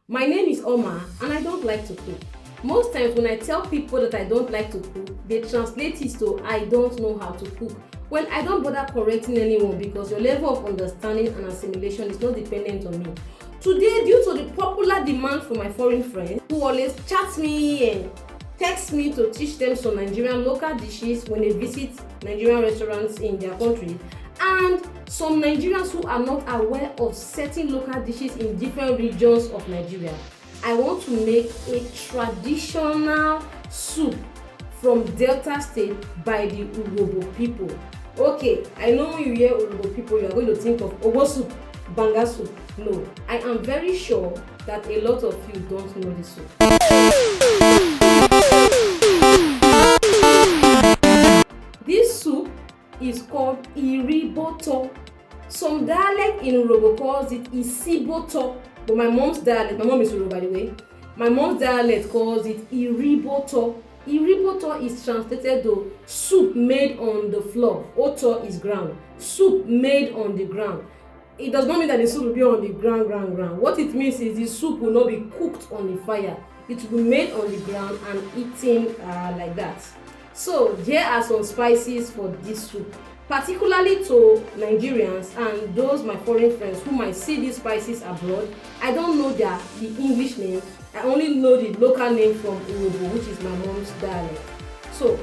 My name is Oma and I don't like to cook. Most times when I tell people that I don't like to cook, they translate it to I don't know how to cook. Well, I don't bother correcting anyone because your level of understanding and assimilation is not dependent on me. Today, due to the popular demand from my foreign friends who always chat me and text me to teach them some Nigerian local dishes when they visit Nigerian restaurants in their country, and some Nigerians who are not aware of certain local dishes in different regions of Nigeria, I want to make a traditional soup from Delta State by the Urhobo people. Okay, I know when you hear Urhobo people, you are going to think of Owo soup, Banga soup. No, I am very sure that a lot of you don't know this soup. This soup is called Iriboto. Some dialect in Urhobo calls it Isiboto, but my mom's dialect, my mom is Urhobo by the way, my mom's dialect calls it Iriboto. Iriboto is translated to soup made on the floor. Oto is ground. Soup made on the ground. It does not mean that the soup will be on the ground. What it means is the soup will not be cooked on the fire. It will be made on the ground and eaten like that. So here are some spices for this soup, particularly to Nigerians and those my foreign friends who might see these spices abroad. I don't know the English name. I only know the local name from Urhobo, which is my mom's dialect. So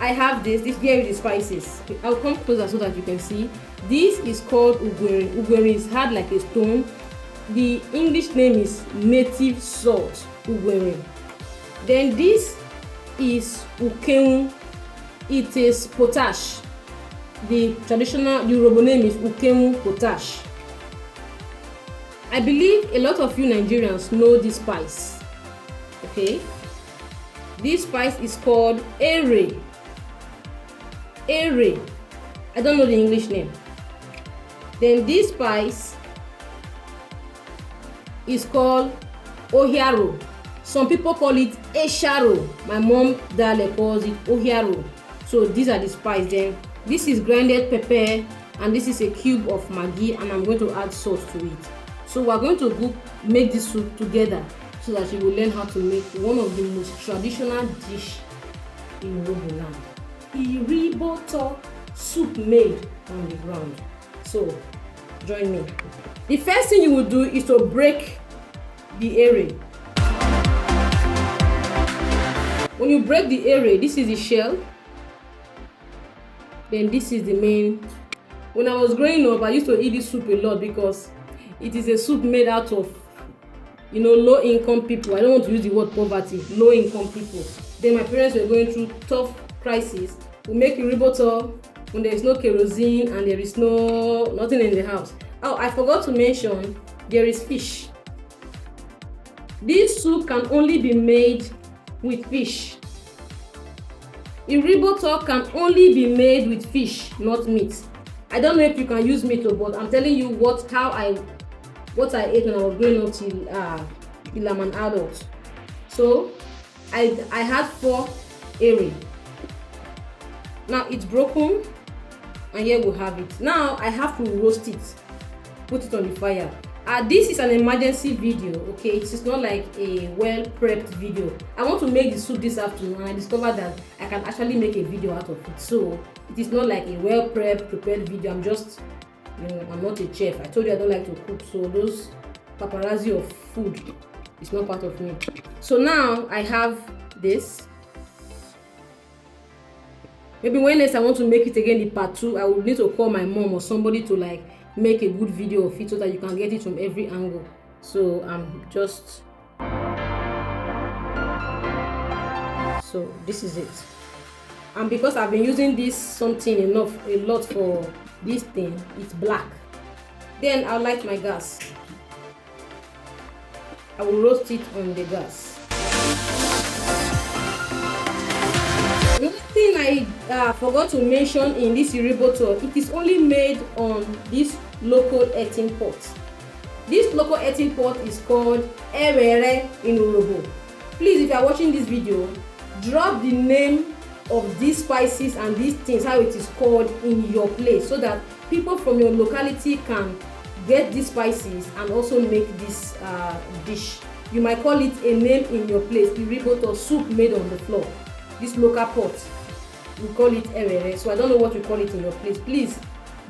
I have this here is the spices. I'll come closer so that you can see. This is called ugweri. Ugweri is hard like a stone. The English name is native salt, ugweri. Then this is ukenwu. It is potash. The Urhobo name is ukenwu potash. I believe a lot of you Nigerians know this spice. Okay, this spice is called ere. Ere. I don't know the English name. Then this spice is called ohiaro. Some people call it esharo. My mom dialect calls it ohiaro. So these are the spices. Then this is grinded pepper and this is a cube of maggi, and I'm going to add salt to it. So we're going to make this soup together so that you will learn how to make one of the most traditional dish in Urhobo land. Iriboto, soup made on the ground. So join me. The first thing you will do is to break the ere. When you break the ere, this is the shell. Then this is the main. When I was growing up, I used to eat this soup a lot because it is a soup made out of, low income people. I don't want to use the word poverty, low income people. Then my parents were going through tough crisis. We make Iriboto when there is no kerosene and there is nothing in the house. Oh, I forgot to mention, there is fish. This soup can only be made with fish. Iriboto can only be made with fish, not meat. I don't know if you can use meat, but I'm telling you what I ate when I was growing up till I'm an adult. So I had 4 ere. Now it's broken, and here we have it. Now I have to roast it, put it on the fire. This is an emergency video, okay? It is not like a well prepped video. I want to make the soup this afternoon and I discovered that I can actually make a video out of it. So it is not like a well prepared video. I'm just, I'm not a chef. I told you I don't like to cook, so those paparazzi of food is not part of me. So now I have this. Maybe when next I want to make it again, the part 2, I will need to call my mom or somebody to make a good video of it so that you can get it from every angle. So so this is it. And because I've been using this a lot for this thing, it's black. Then I'll light my gas. I will roast it on the gas. Another thing I forgot to mention in this Iriboto, it is only made on this local earthen pot. This local earthen pot is called Ewere in Urhobo. Please, if you are watching this video, drop the name of these spices and these things, how it is called in your place, so that people from your locality can get these spices and also make this dish. You might call it a name in your place, iriboto, soup made on the floor. This local pot, we call it ewere. So I don't know what you call it in your place. Please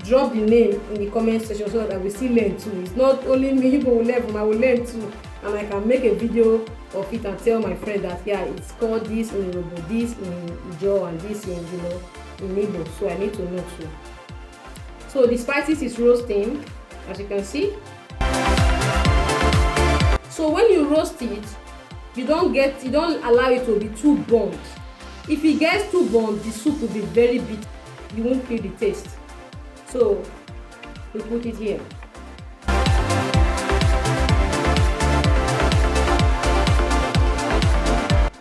drop the name in the comment section so that I will still learn too. It's not only me who will learn, I will learn too, and I can make a video of it and tell my friend that yeah, it's called this in Yoruba, this in Ijaw, and this in in Igbo. So I need to know too. So the spices is roasting, as you can see. So when you roast it, you don't allow it to be too burnt. If it gets too burnt, the soup will be very bitter. You won't feel the taste. So we put it here.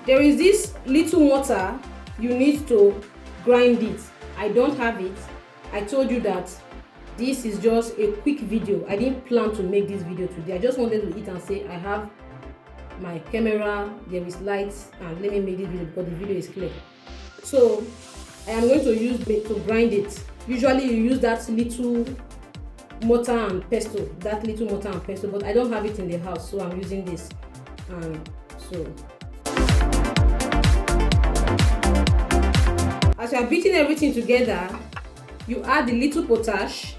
There is this little mortar, you need to grind it. I don't have it. I told you that this is just a quick video. I didn't plan to make this video today. I just wanted to eat and say I have my camera, there is lights, and let me make this video because the video is clear. So I am going to use it to grind it. Usually you use that little mortar and pestle, but I don't have it in the house, so I'm using this. As you are beating everything together, you add the little potash.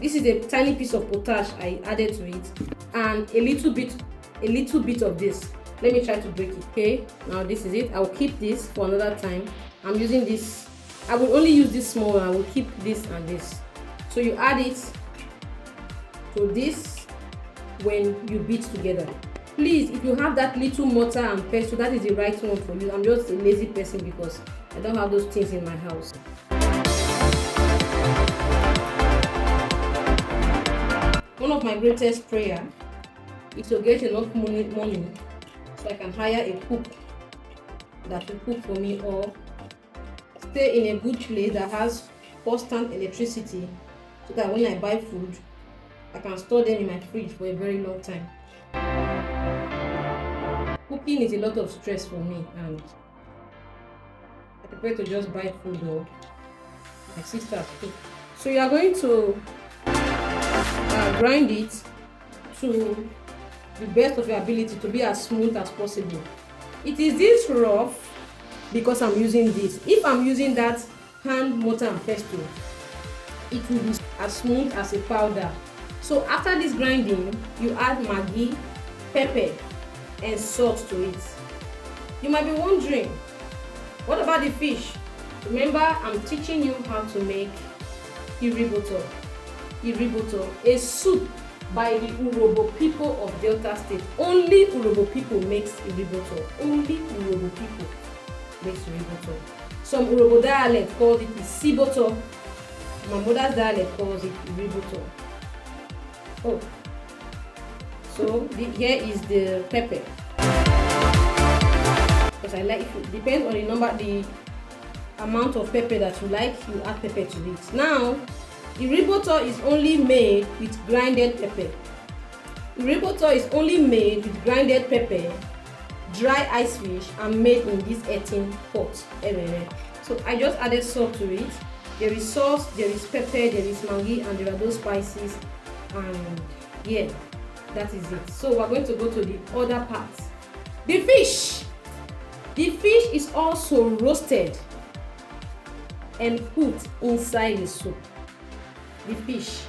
This is a tiny piece of potash I added to it, and a little bit of this. Let me try to break it. Okay, now this is it. I'll keep this for another time. I'm using this. I will only use this small one. I will keep this and this. So you add it to this when you beat together. Please, if you have that little mortar and pestle, that is the right one for you. I'm just a lazy person because I don't have those things in my house. One of my greatest prayer is to get enough money so I can hire a cook that will cook for me, or stay in a good place that has constant electricity so that when I buy food, I can store them in my fridge for a very long time. Cooking is a lot of stress for me, and I prefer to just buy food or my sister cook. So you are going to grind it to the best of your ability to be as smooth as possible. It is this rough because I'm using this. If I'm using that hand mortar and pestle, it will be as smooth as a powder. So after this grinding, you add maggi, pepper, and salt to it. You might be wondering, what about the fish? Remember, I'm teaching you how to make iriboto. Iriboto, a soup by the Urhobo people of Delta State. Only Urhobo people makes iriboto. Only Urhobo people makes iriboto. Some Urhobo dialect called it isiboto. My mother's dialect calls it iriboto. Oh, so here is the pepper. Because I like it. Depends on the amount of pepper that you like. You add pepper to it. Now, iriboto is only made with grinded pepper. Iriboto is only made with grinded pepper, dry ice fish, and made in this earthen pot. So I just added salt to it. There is sauce, there is pepper, there is maggi, and there are those spices. And yeah, that is it. So we're going to go to the other part. The fish. The fish is also roasted and put inside the soup. The fish.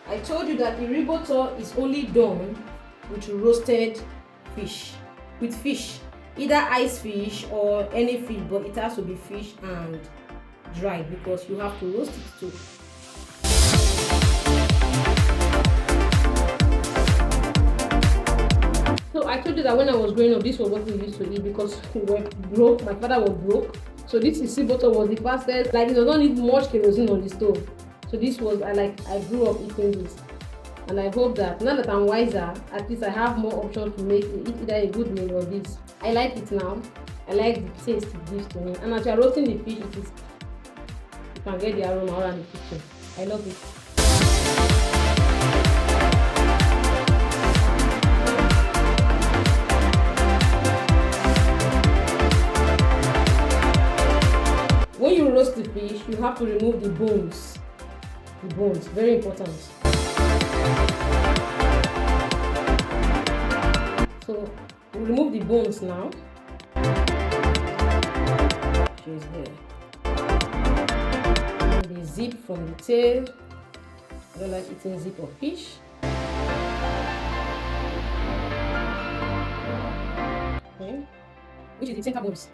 I told you that iriboto is only done with roasted fish. With fish, either ice fish or any fish, but it has to be fish and dried because you have to roast it too. So I told you that when I was growing up, this was what we used to eat because we were broke. My father was broke. So this isiboto was the fastest. Like, it does not need much kerosene on the stove. So this was, I grew up eating this. And I hope that now that I'm wiser, at least I have more options to make either a good meal or this. I like it now. I like the taste it gives to me. And as you're roasting the fish, you can get the aroma around the kitchen. I love it. When you roast the fish, you have to remove the bones. The bones, very important. So we'll remove the bones now. She's there. And the zip from the tail. I don't like eating zip of fish. Okay. Which is the center bones.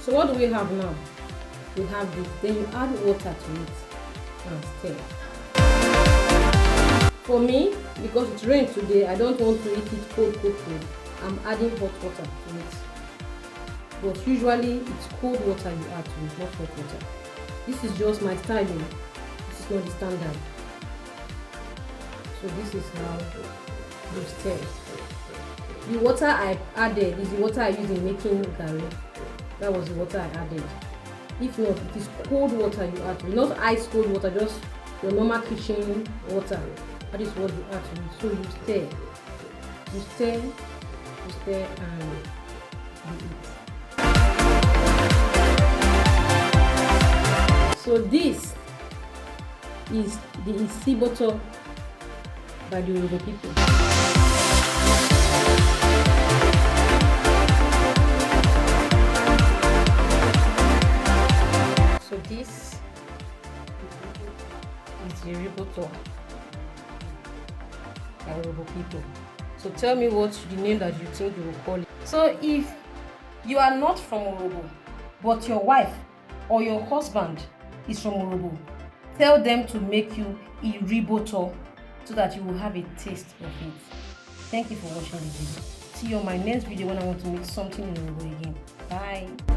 So what do we have now? We have this. Then you add water to it and stir. For me, because it rained today, I don't want to eat it cold. I'm adding hot water to it. But usually it's cold water you add to it, not hot water. This is just my styling. This is not the standard. So this is how you stir. The water I added is the water I use in making curry. That was the water I added. If not, it is cold water you add to it. Not ice cold water, just your normal kitchen water. That is what you add to it. So you stir. You stir, and you eat. So this is the isiboto by the Yoruba people. So this is the riboto by Yoruba people. So tell me what's the name that you think you will call it. So if you are not from Yoruba, but your wife or your husband is from Yoruba, tell them to make you a riboto so that you will have a taste of it. Thank you for watching the video. See you on my next video when I want to make something in Yoruba again. Bye.